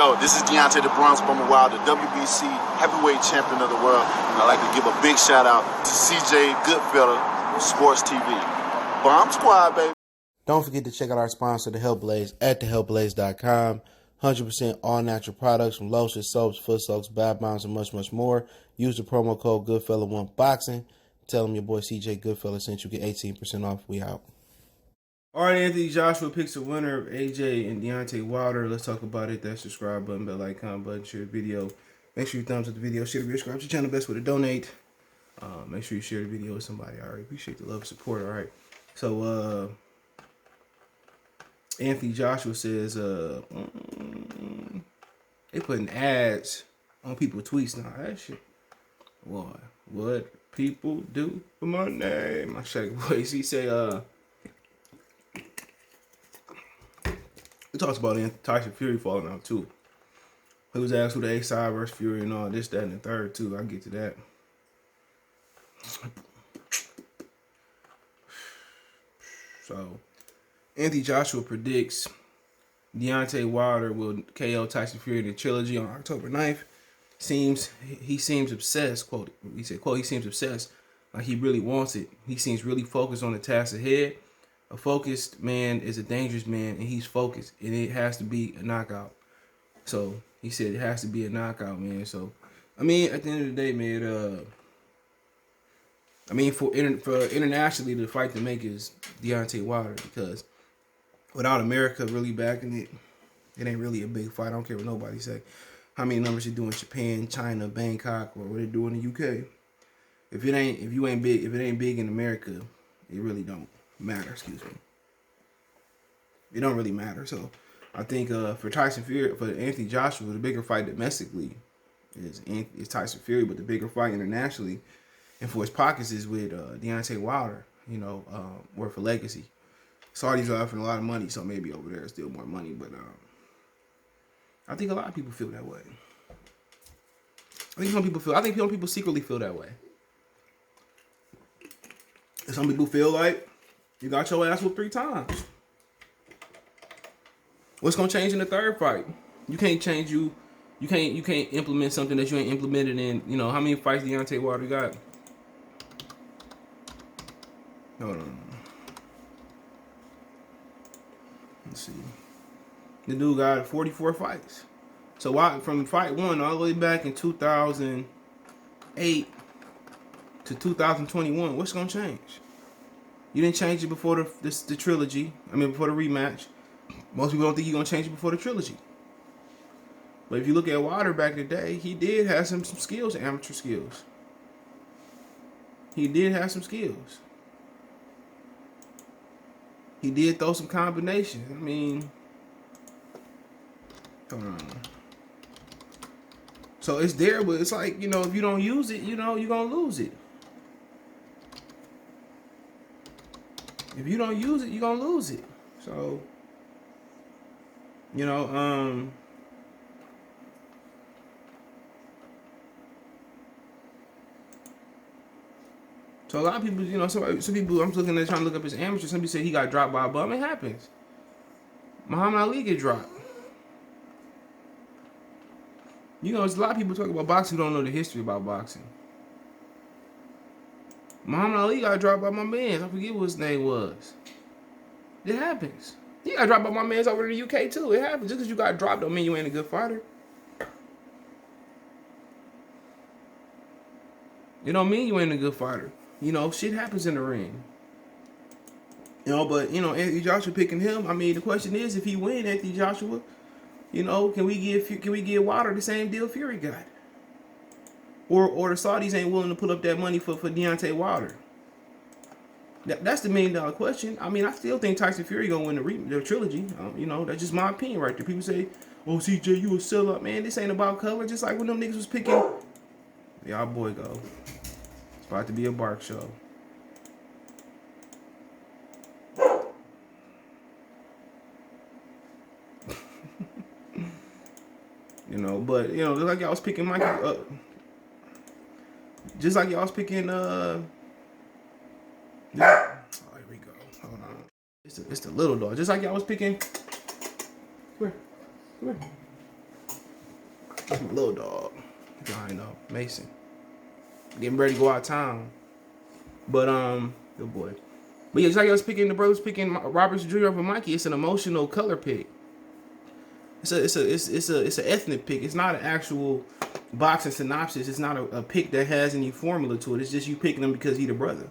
Yo, this is Deontay the Bronx Bummer Wild, the WBC heavyweight champion of the world. And I'd like to give a big shout out to CJ Goodfella, Sports TV. Bomb Squad, baby. Don't forget to check out our sponsor, The Health Blaze, at thehealthblaze.com. 100% all natural products from lotions, soaps, foot soaks, bath bombs, and much, much more. Use the promo code Goodfella1Boxing. Tell them your boy CJ Goodfella sent you. Get 18% off. We out. All right, Anthony Joshua picks a winner of AJ and Deontay Wilder. Let's talk about it. That subscribe button, bell icon button, share the video. Make sure you thumbs up the video. Share the video, subscribe to the channel. Best way to donate. Make sure you share the video with somebody. All right, appreciate the love and support. All right, so Anthony Joshua says they putting ads on people's tweets now. That shit, boy, what people do for money. My shaggy voice. He say he talks about Tyson Fury falling out too. He was asked who the A-side versus Fury and all this, that, and the third too. I'll get to that. So, Anthony Joshua predicts Deontay Wilder will KO Tyson Fury in the Trilogy on October 9th. He seems obsessed, quote, he said, quote, he seems obsessed, like he really wants it. He seems really focused on the task ahead. A focused man is a dangerous man, and he's focused, and it has to be a knockout. So he said it has to be a knockout, man. So, I mean, at the end of the day, man, I mean, for internationally, the fight to make is Deontay Wilder, because without America really backing it, it ain't really a big fight. I don't care what nobody say. How many numbers they do in Japan, China, Bangkok, or what they do in the UK? If it ain't big in America, it really don't matter. Excuse me. It don't really matter. So I think for Tyson Fury, for Anthony Joshua, the bigger fight domestically is Tyson Fury, but the bigger fight internationally and for his pockets is with Deontay Wilder. You know, or for legacy. Saudis are offering a lot of money, so maybe over there is still more money. But I think a lot of people feel that way. I think some people secretly feel that way. And some people feel like you got your ass whooped 3 times. What's gonna change in the third fight? You can't change you can't implement something that you ain't implemented in. You know how many fights Deontay Wilder got? Hold on. Let's see. The dude got 44 fights. So from fight 1 all the way back in 2008 to 2021, what's gonna change? You didn't change it before the trilogy. I mean, before the rematch. Most people don't think you're gonna change it before the trilogy. But if you look at Wilder back in the day, he did have some skills, amateur skills. He did have some skills. He did throw some combinations. I mean, hold on. So it's there, but it's like, you know, if you don't use it, you know, you're gonna lose it. If you don't use it, you're gonna lose it. So, you know, so a lot of people, you know, some people, I'm trying to look up his amateur. Some people say he got dropped by a bum. It happens. Muhammad Ali get dropped. You know, there's a lot of people talking about boxing who don't know the history about boxing. Muhammad Ali got dropped by my man. I forget what his name was. It happens. He got dropped by my man's over in the UK too. It happens. Just because you got dropped don't mean you ain't a good fighter. It don't mean you ain't a good fighter. You know, shit happens in the ring. You know, but, you know, Anthony Joshua picking him. I mean, the question is, if he win, Anthony Joshua, you know, can we give Wilder the same deal Fury got? Or the Saudis ain't willing to put up that money for Deontay Wilder? That's the $1 million question. I mean, I still think Tyson Fury gonna win the trilogy. You know, that's just my opinion right there. People say, "Oh, CJ, you a sellout, man." This ain't about color. Just like when them niggas was picking. Y'all boy go. It's about to be a bark show. You know, but you know, just like y'all was picking Mikey up. Just like y'all was picking oh, here we go. Hold on. It's the little dog. Just like y'all was picking. Come here. My little dog. I know, Mason. Getting ready to go out of town. But good boy. But yeah, just like I was picking, the brothers picking Roberts Jr. over Mikey. It's an emotional color pick. It's an ethnic pick. It's not an actual boxing synopsis. It's not a pick that has any formula to it. It's just you picking them because he the brother.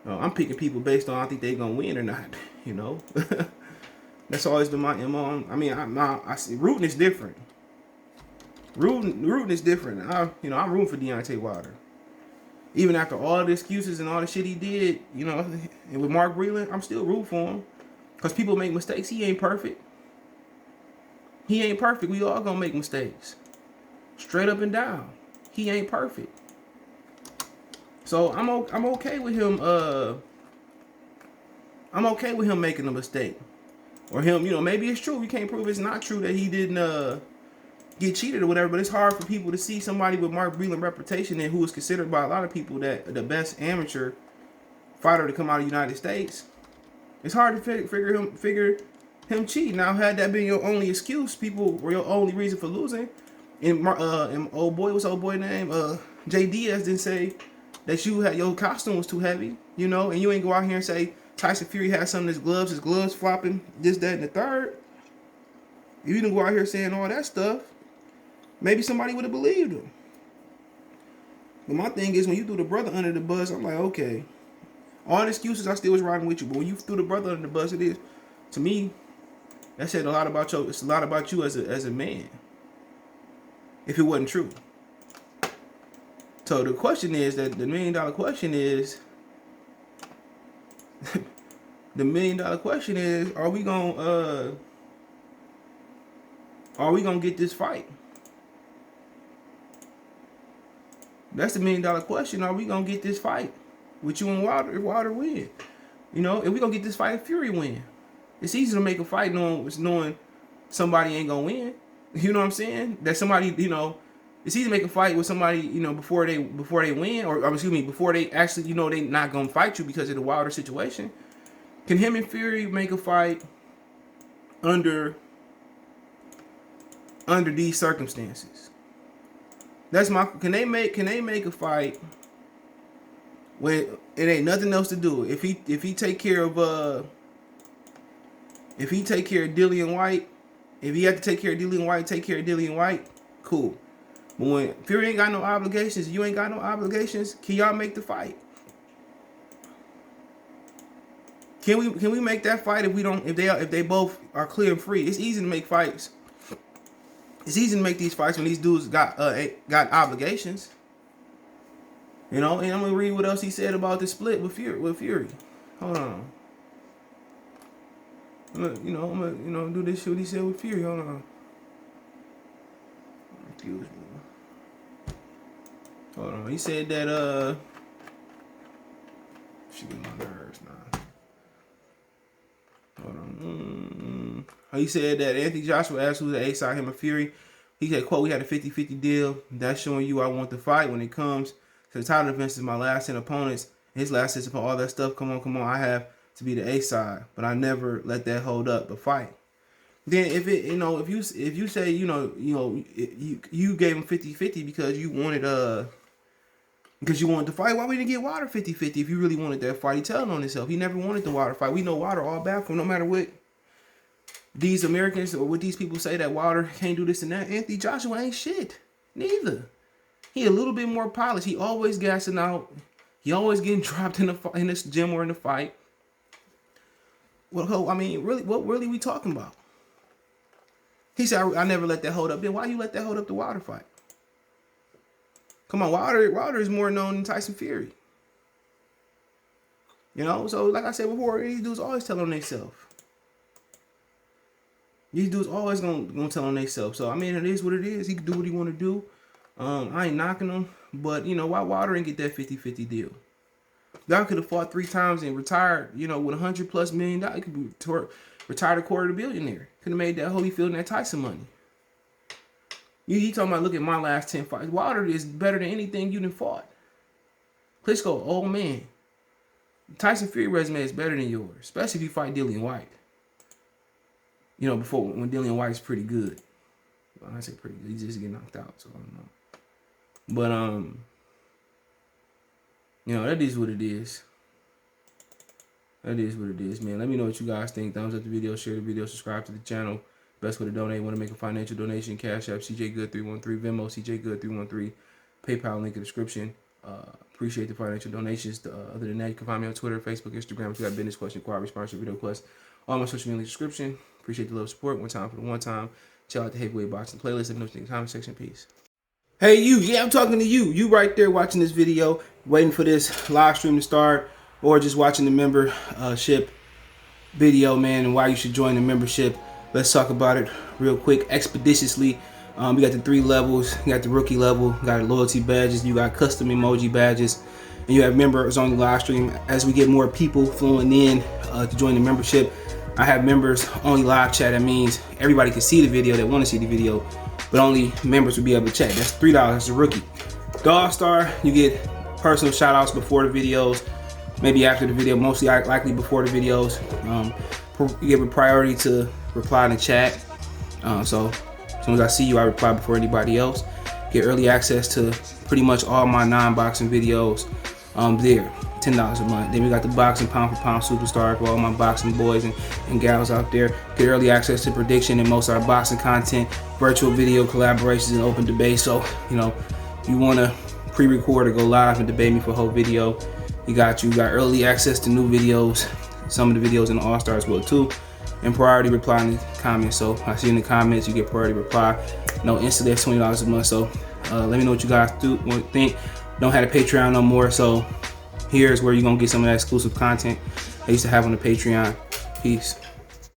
I'm picking people based on I think they gonna win or not. You know, that's always been my MO. I mean, I see rooting is different. Rooting is different. I'm rooting for Deontay Wilder. Even after all the excuses and all the shit he did, you know, and with Mark Breland, I'm still rooting for him. Because people make mistakes. He ain't perfect. He ain't perfect. We all gonna make mistakes. Straight up and down. He ain't perfect. So I'm okay with him. I'm okay with him making a mistake. Or him, you know, maybe it's true. We can't prove it's not true that he didn't get cheated or whatever, but it's hard for people to see somebody with Mark Breland reputation and who is considered by a lot of people that the best amateur fighter to come out of the United States. It's hard to figure him cheat. Now, had that been your only excuse, people were your only reason for losing, and old boy, what's old boy name? Jay Diaz didn't say that you had your costume was too heavy, you know, and you ain't go out here and say Tyson Fury had some of his gloves flopping, this, that, and the third. If you didn't go out here saying all that stuff, maybe somebody would have believed him. But my thing is, when you threw the brother under the bus, I'm like, okay. All the excuses, I still was riding with you. But when you threw the brother under the bus, it is, to me, that said a lot about you. It's a lot about you as a man. If it wasn't true. So the question is, that the $1 million question is, the $1 million question is, are we gonna get this fight? That's the $1 million question. Are we gonna get this fight with you and Wilder if Wilder win? You know, if we gonna get this fight if Fury win. It's easy to make a fight knowing somebody ain't gonna win. You know what I'm saying? That somebody, you know, it's easy to make a fight with somebody, you know, before they win, or excuse me, before they actually, you know, they not gonna fight you because of the Wilder situation. Can him and Fury make a fight under these circumstances? That's my. Can they make a fight when it ain't nothing else to do? If he take care of Dillian White, if he had to take care of Dillian White, take care of Dillian White, cool. But when Fury ain't got no obligations, you ain't got no obligations, can y'all make the fight? Can we make that fight if they both are clear and free? It's easy to make fights. It's easy to make these fights when these dudes got obligations. You know, and I'm gonna read what else he said about the split with Fury. Hold on. I'm gonna do this shit what he said with Fury. Hold on. Excuse me. Hold on. He said that she get my nerves now. Hold on. He said that Anthony Joshua asked who's the A side, him or Fury. He said, quote, we had a 50-50 deal. That's showing you I want the fight when it comes to the title defense is my last 10 opponents. His last 6 opponents, all that stuff. Come on. I have to be the A side. But I never let that hold up the fight. Then if you say, you gave him 50-50 because you wanted the fight, why we didn't get Wilder 50-50 if you really wanted that fight? He telling on himself. He never wanted the Wilder fight. We know Wilder all bad for him, no matter what these Americans or what these people say that Wilder can't do this and that. Anthony Joshua ain't shit. Neither. He a little bit more polished. He always gassing out. He always getting dropped in this gym or in the fight. Well, I mean, really, what really we talking about? He said, I never let that hold up. Then why you let that hold up the Wilder fight? Come on, Wilder is more known than Tyson Fury. You know, so like I said before, these dudes always tell on themselves. These dudes always gonna tell on themselves. So I mean, it is what it is. He can do what he want to do. I ain't knocking him, but you know why Wilder didn't get that 50-50 deal? Y'all could have fought 3 times and retired. You know, with $100+ million, he could be retired a quarter of a billionaire. Could have made that Holyfield and that Tyson money. You talking about look at my last 10 fights? Wilder is better than anything you done fought. Klitschko, old man. Tyson Fury resume is better than yours, especially if you fight Dillian White. You know, when Dillian White's pretty good. Well, I say pretty good. He just get knocked out, so I don't know. But you know, that is what it is. That is what it is, man. Let me know what you guys think. Thumbs up the video, share the video, subscribe to the channel. Best way to donate. Want to make a financial donation? Cash App CJ Good 313, Venmo CJ Good 313, PayPal link in the description. Appreciate the financial donations. Other than that, you can find me on Twitter, Facebook, Instagram. If you got business question, inquiry, sponsorship, video requests, all my social media in the description. Appreciate the love, support. One time for the one time. Check out the heavyweight boxing playlist. Let me know what you think in the comment section. Peace. Hey you, yeah, I'm talking to you. You right there watching this video, waiting for this live stream to start, or just watching the membership video, man, and why you should join the membership. Let's talk about it real quick, expeditiously. We got the 3 levels. You got the rookie level, you got loyalty badges, you got custom emoji badges, and you have members on the live stream. As we get more people flowing in to join the membership, I have members only live chat. That means everybody can see the video that want to see the video, but only members will be able to chat. That's $3. That's a rookie. The All-Star, you get personal shout outs before the videos, maybe after the video, mostly likely before the videos. You give a priority to reply in the chat. So as soon as I see you, I reply before anybody else. Get early access to pretty much all my non-boxing videos there. $10 a month. Then we got the boxing pound for pound superstar for all my boxing boys and gals out there. Get early access to prediction and most of our boxing content, virtual video collaborations, and open debate. So, you know, if you want to pre-record or go live and debate me for a whole video, you got early access to new videos, some of the videos in the All-Star as well too, and priority reply in the comments. So I see in the comments you get priority reply. No, instantly that's $20 a month. So let me know what you guys think. Don't have a Patreon no more, so here's where you're gonna get some of that exclusive content I used to have on the Patreon. Peace.